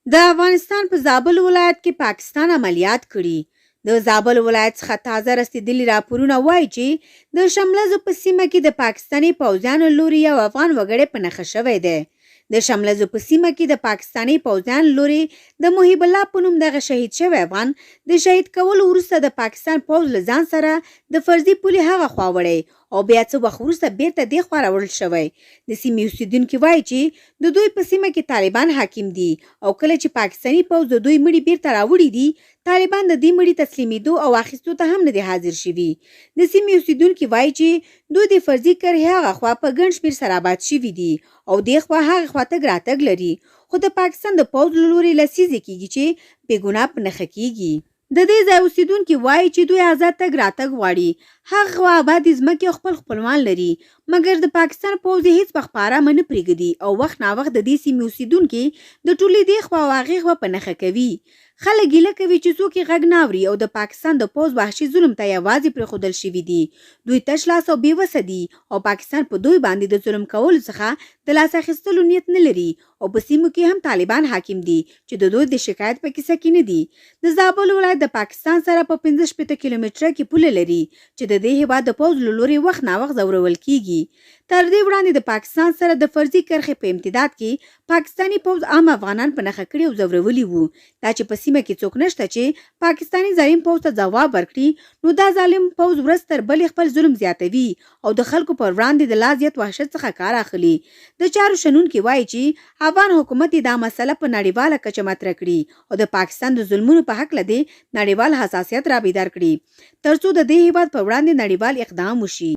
د افغانستان په زابل ولایت کې پاکستان عملیات کړي د زابل ولایت څخه تازه رسیدلي راپورونه وایي چې د شملزو په سیمه کې د پاکستاني پوځیانو لوري یو افغان وګړی په نښه شوی دی. د شملزو په سیمه کې د پاکستاني پوځیانو لوري د محب الله په نوم دغه شهید شوی افغان د شهید کولو وروسته د پاکستان پوځ له ځان سره د فرضي پولې هغه خوا وړی او بیا څه وخت وروسته بیرته دې خوا راوړل شوی. د سیمې اوسېدونکي وایي چې د دوی په سیمه کې طالبان حاکم دي او کله چې پاکستاني پوځ د دوی مړي بیرته راوړي دي طالبان د دې مړي تسلیمېدو او اخیستو ته هم نه دي حاضر شوي. د سیمې اوسېدونکي وایي چې دوی د فرضي کرښې هغه خوا په ګڼ شمېر سره آباد شوي دي او دې خوا هغه خوا تګ راتګ لري، خو د پاکستان د پوځ له لوري لسیزې کېږي چې بې ګناه په نښه کېږي. د دې ځای اوسېدونکي وایي چې دوی آزاد تګ راتګ غواړي، هغه خوا آبادې ځمکې او خپل خپلوان لري، مګر د پاکستان پوځ یې هېڅ وخت په ارامه نه پرېږدي او وخت ناوخت د دې سیمې اوسېدونکي د ټولې دې خوا او هغې خوا په نښه کوي. خلک ګیله کوي چې څوک یې غږ نه اوري او د پاکستان د پوځ وحشي ظلم ته یوازې پرېښودل شوي دي. دوی تش لاس او بېوسه دي او پاکستان په دوی باندې د ظلم کولو څخه د لاس اخیستلو نیت نه لري او په سیمو کې هم طالبان حاکم دي چې د دوی د شکایت په کیسه کې نه دي. د زابل ولایت د پاکستان سره په 65 کیلومتره کې پوله لري چې د دې هېواد د پوځ له لوري وخت ناوخت ځورول کېږي. تر دې وړاندې د پاکستان سره د فرضي کرښې په امتداد کې پاکستاني پوځ عام افغانان په نښه کړي او ځورولي وو. دا چې په سیمه کې څوک نشته چې پاکستاني ظالم پوځ ته ځواب ورکړي، نو دا ظالم پوځ ورځ تر بلې خپل ظلم زیاتوي او د خلکو پر وړاندې د لا زیات وحشت څخه کار اخلي. د چارو شنونکي وایي چې افغان حکومت دا مسله په نړیواله کچه مطرح کړي او د پاکستان د ظلمونو په هکله د نړیوال حساسیت را بیدار کړي ترڅو د دې هېواد په وړاندې نړیوال اقدام وشي.